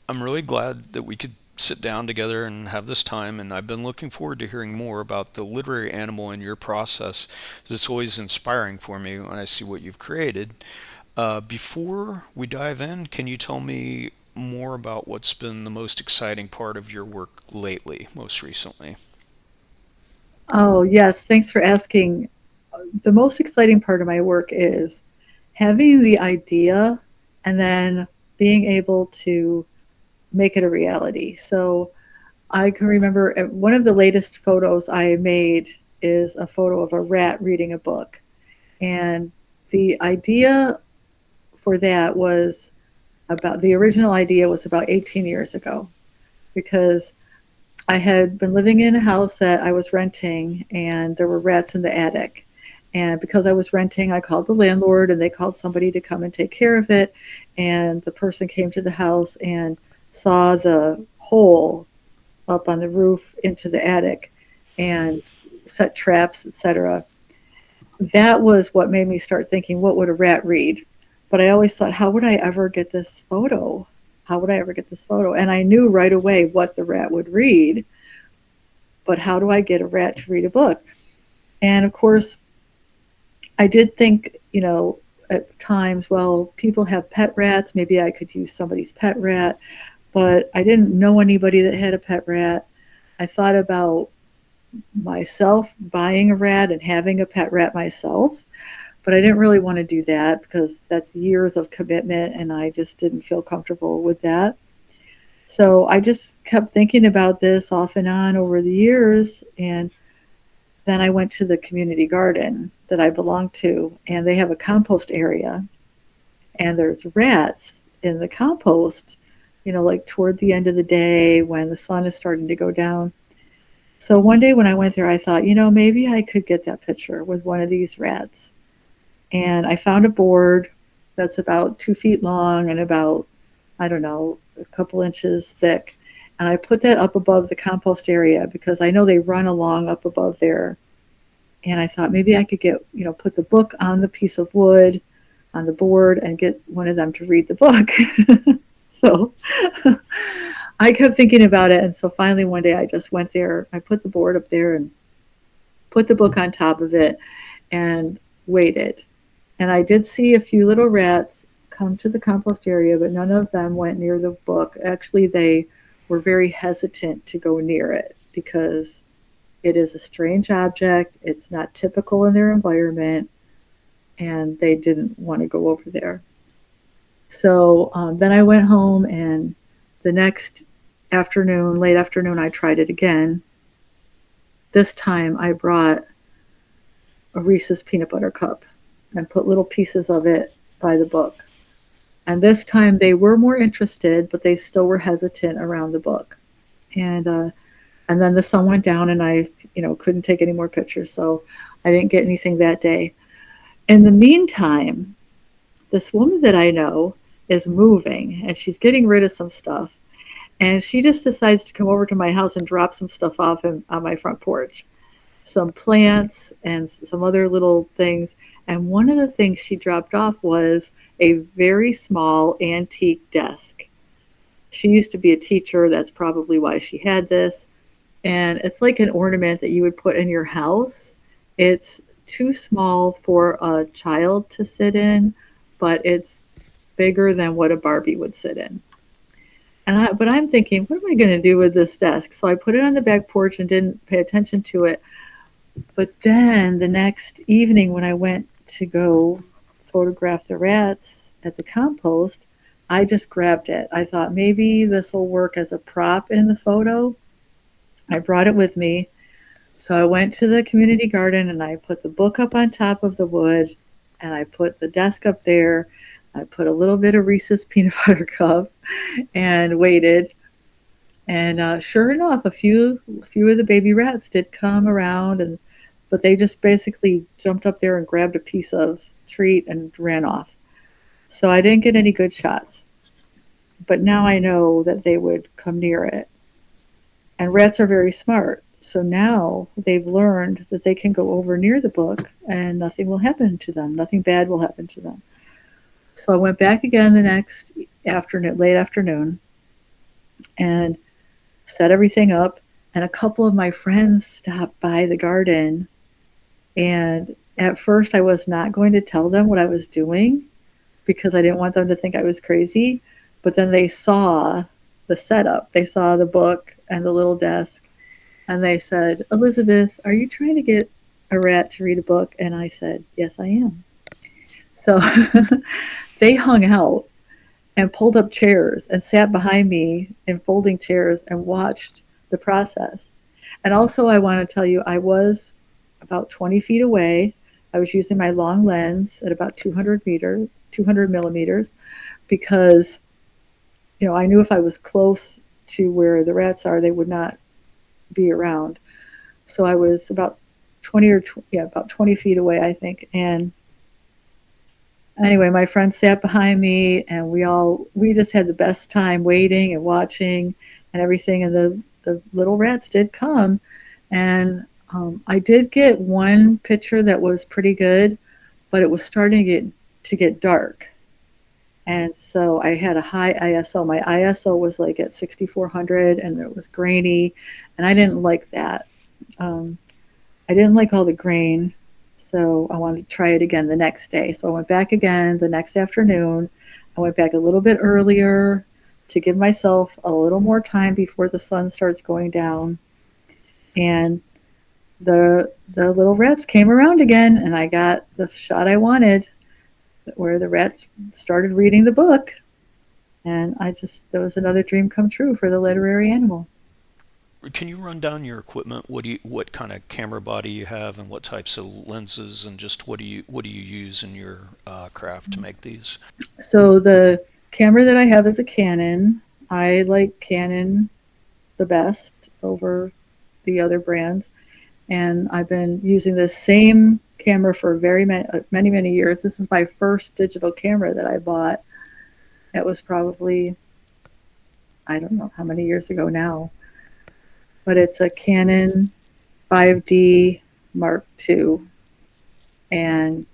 I'm really glad that we could sit down together and have this time, and I've been looking forward to hearing more about the literary animal in your process. It's always inspiring for me when I see what you've created. Before we dive in, can you tell me more about what's been the most exciting part of your work lately, most recently? Oh, yes. Thanks for asking. The most exciting part of my work is having the idea and then being able to make it a reality. So I can remember one of the latest photos I made is a photo of a rat reading a book. And the idea for that was about the original idea was about 18 years ago because I had been living in a house that I was renting, and there were rats in the attic. And because I was renting, I called the landlord, and they called somebody to come and take care of it. And the person came to the house and saw the hole up on the roof into the attic and set traps, etc. That was what made me start thinking, what would a rat read? But I always thought, how would I ever get this photo? How would I ever get this photo? And I knew right away what the rat would read, but how do I get a rat to read a book? And of course, I did think, at times, well, people have pet rats. Maybe I could use somebody's pet rat, but I didn't know anybody that had a pet rat. I thought about myself buying a rat and having a pet rat myself, but I didn't really want to do that because that's years of commitment and I just didn't feel comfortable with that. So I just kept thinking about this off and on over the years, and then I went to the community garden that I belong to, and they have a compost area, and there's rats in the compost, like toward the end of the day when the sun is starting to go down. So one day when I went there, I thought, maybe I could get that picture with one of these rats. And I found a board that's about 2 feet long and about, I don't know, a couple inches thick. And I put that up above the compost area because I know they run along up above there. And I thought maybe I could get, put the book on the piece of wood on the board and get one of them to read the book. So I kept thinking about it. And so finally one day I just went there. I put the board up there and put the book on top of it and waited. And I did see a few little rats come to the compost area, but none of them went near the book. Actually, they were very hesitant to go near it because it is a strange object. It's not typical in their environment, and they didn't want to go over there. So then I went home, and the next afternoon, late afternoon, I tried it again. This time I brought a Reese's peanut butter cup and put little pieces of it by the book. And this time they were more interested, but they still were hesitant around the book. And and then the sun went down, and I, couldn't take any more pictures, so I didn't get anything that day. In the meantime, this woman that I know is moving, and she's getting rid of some stuff. And she just decides to come over to my house and drop some stuff off on my front porch, some plants and some other little things. And one of the things she dropped off was a very small antique desk. She used to be a teacher. That's probably why she had this. And it's like an ornament that you would put in your house. It's too small for a child to sit in, but it's bigger than what a Barbie would sit in. But I'm thinking, what am I going to do with this desk? So I put it on the back porch and didn't pay attention to it. But then the next evening, when I went to go photograph the rats at the compost, I just grabbed it. I thought maybe this will work as a prop in the photo. I brought it with me. So I went to the community garden and I put the book up on top of the wood and I put the desk up there. I put a little bit of Reese's peanut butter cup and waited. And sure enough, a few of the baby rats did come around, and but they just basically jumped up there and grabbed a piece of treat and ran off. So I didn't get any good shots. But now I know that they would come near it. And rats are very smart. So now they've learned that they can go over near the book and nothing will happen to them. Nothing bad will happen to them. So I went back again the next afternoon, late afternoon, and set everything up. And a couple of my friends stopped by the garden. And at first, I was not going to tell them what I was doing because I didn't want them to think I was crazy. But then they saw the setup, they saw the book and the little desk, and they said, "Elizabeth, are you trying to get a rat to read a book?" And I said, "Yes, I am." So they hung out and pulled up chairs and sat behind me in folding chairs and watched the process. And also, I want to tell you, I was about 20 feet away. I was using my long lens at about 200 millimeters, because I knew if I was close to where the rats are, they would not be around. So I was about 20 feet away, I think. And anyway, my friend sat behind me, and we just had the best time waiting and watching and everything. And the little rats did come, and I did get one picture that was pretty good, but it was starting to get dark. And so I had a high ISO. My ISO was like at 6400, and it was grainy, and I didn't like that. Um, I didn't like all the grain, so I wanted to try it again the next day. So I went back again the next afternoon. I went back a little bit earlier to give myself a little more time before the sun starts going down. And the little rats came around again, and I got the shot I wanted, where the rats started reading the book. And that was another dream come true for the literary animal. Can you run down your equipment? What kind of camera body you have, and what types of lenses, and just what do you use in your craft to make these? So the camera that I have is a Canon. I like Canon the best over the other brands, and I've been using this same camera for very many years. This is my first digital camera that I bought. It was probably, I don't know how many years ago now, but it's a Canon 5D Mark II, and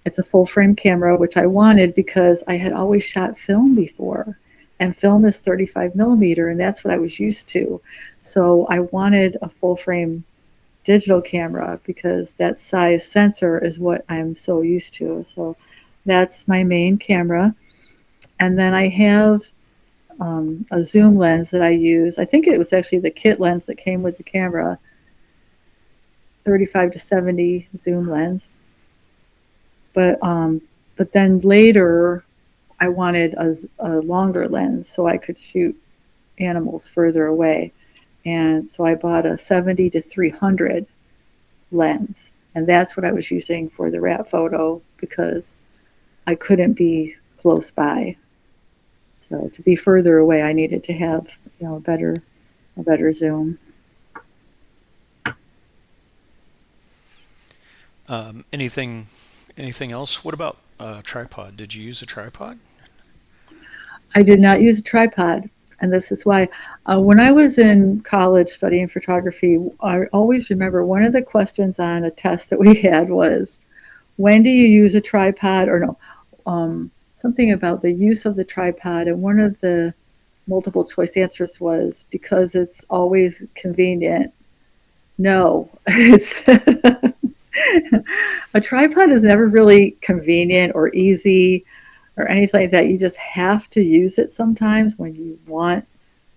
it's a full frame camera, which I wanted because I had always shot film before, and film is 35 millimeter, and that's what I was used to. So I wanted a full frame digital camera because that size sensor is what I'm so used to. So that's my main camera. And then I have a zoom lens that I use. I think it was actually the kit lens that came with the camera, 35 to 70 zoom lens. But then later, I wanted a longer lens so I could shoot animals further away. And so I bought a 70 to 300 lens. And that's what I was using for the rat photo because I couldn't be close by. So to be further away, I needed to have a better zoom. Anything else? What about tripod? Did you use a tripod? I did not use a tripod, and this is why. When I was in college studying photography, I always remember one of the questions on a test that we had was, "When do you use a tripod?" Or no, something about the use of the tripod, and one of the multiple choice answers was because it's always convenient. No, it's a tripod is never really convenient or easy or anything like that. You just have to use it sometimes when you want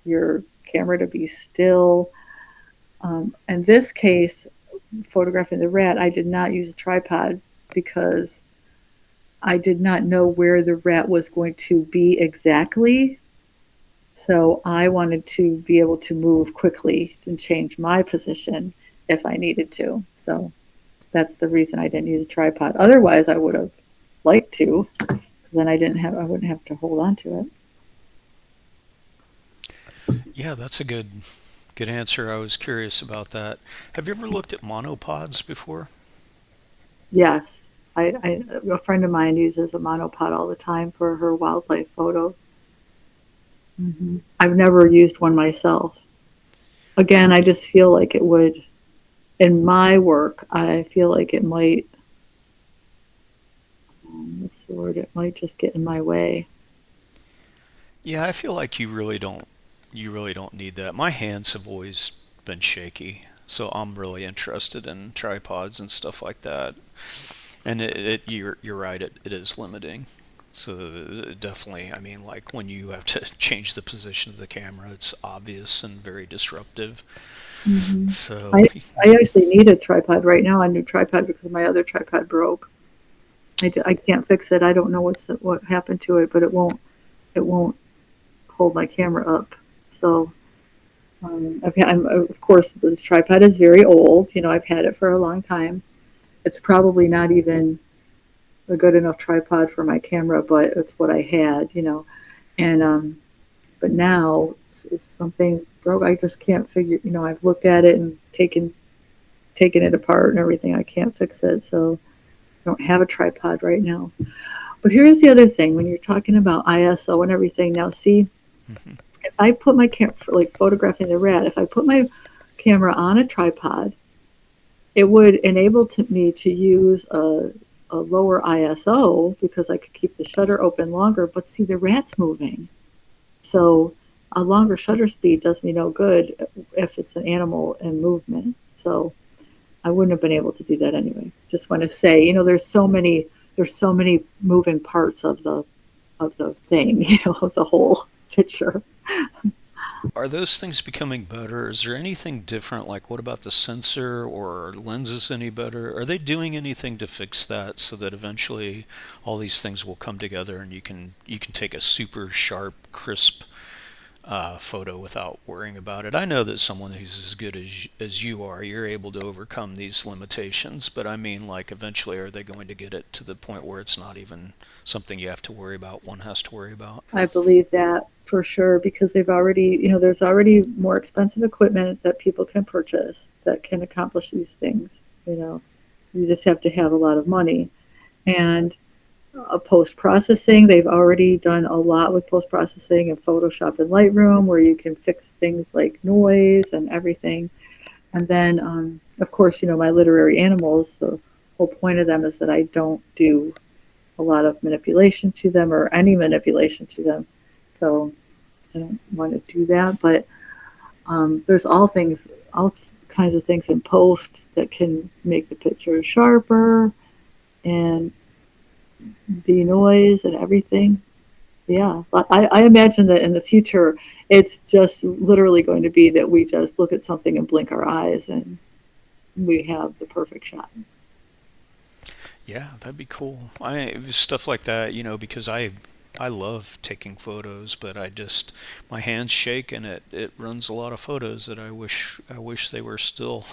your camera to be still. In this case, photographing the rat, I did not use a tripod because I did not know where the rat was going to be exactly. So I wanted to be able to move quickly and change my position if I needed to. So that's the reason I didn't use a tripod. Otherwise, I would have liked to. Then I wouldn't have to hold on to it. Yeah, that's a good answer. I was curious about that. Have you ever looked at monopods before? Yes, a friend of mine uses a monopod all the time for her wildlife photos. I've never used one myself. Again, I just feel like it would, in my work, I feel like it might, what's the word, it might just get in my way. Yeah, I feel like you really don't. You really don't need that. My hands have always been shaky, so I'm really interested in tripods and stuff like that. And you're right. It is limiting. So definitely, I mean, like when you have to change the position of the camera, it's obvious and very disruptive. Hmm. So I I actually need a tripod right now, a new tripod because my other tripod broke. I can't fix it. I don't know what happened to it, but it won't hold my camera up. So of course the tripod is very old. You know, I've had it for a long time. It's probably not even a good enough tripod for my camera, but it's what I had. You know, and but now it's something broke. I just can't figure. You know, I've looked at it and taken it apart and everything. I can't fix it, so I don't have a tripod right now. But here's the other thing: when you're talking about ISO and everything, now see, mhm. if I put my camera, like photographing the rat, if I put my camera on a tripod, it would enable me to use a lower ISO because I could keep the shutter open longer. But see, the rat's moving, so a longer shutter speed does me no good if it's an animal in movement. So I wouldn't have been able to do that anyway. Just want to say, you know, there's so many moving parts of the thing, you know, of the whole picture. Are those things becoming better? Is there anything different? Like, what about the sensor or lenses any better? Are they doing anything to fix that so that eventually all these things will come together and you can take a super sharp, crisp photo without worrying about it? I know that someone who's as good as you are, you're able to overcome these limitations. But I mean, like, eventually, are they going to get it to the point where it's not even something you have to worry about? One has to worry about. I believe that for sure because they've already, you know, there's already more expensive equipment that people can purchase that can accomplish these things. You know, you just have to have a lot of money. And post processing, they've already done a lot with post processing in Photoshop and Lightroom where you can fix things like noise and everything. And then, of course, you know, my literary animals, the whole point of them is that I don't do a lot of manipulation to them or any manipulation to them. So I don't want to do that. But there's all kinds of things in post that can make the picture sharper and denoise and everything. Yeah, I imagine that in the future, it's just literally going to be that we just look at something and blink our eyes and we have the perfect shot. Yeah, that'd be cool. Stuff like that, because I love taking photos, but my hands shake and it runs a lot of photos that I wish they were still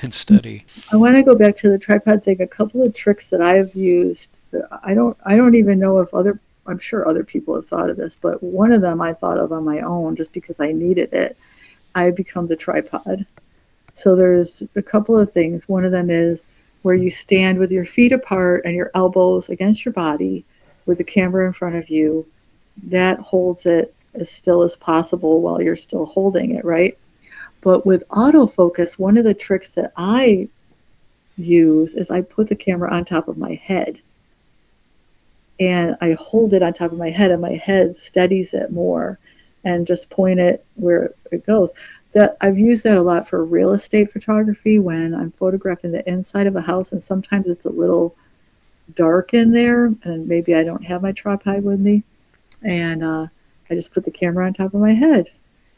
and steady. I want to go back to the tripod thing. A couple of tricks that I've used. I don't even know if other. I'm sure other people have thought of this, but one of them I thought of on my own just because I needed it. I become the tripod. So there's a couple of things. One of them is where you stand with your feet apart and your elbows against your body with the camera in front of you. That holds it as still as possible while you're still holding it, right? But with autofocus, one of the tricks that I use is I put the camera on top of my head and I hold it on top of my head and my head steadies it more and just point it where it goes. That I've used that a lot for real estate photography when I'm photographing the inside of a house and sometimes it's a little dark in there and maybe I don't have my tripod with me and I just put the camera on top of my head.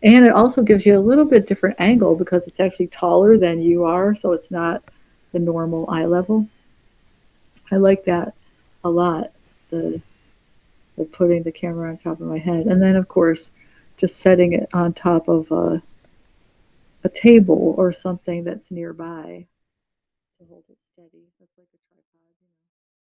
And it also gives you a little bit different angle because it's actually taller than you are, so it's not the normal eye level. I like that a lot. The the putting the camera on top of my head, and then of course, just setting it on top of a table or something that's nearby to hold it steady. That's like a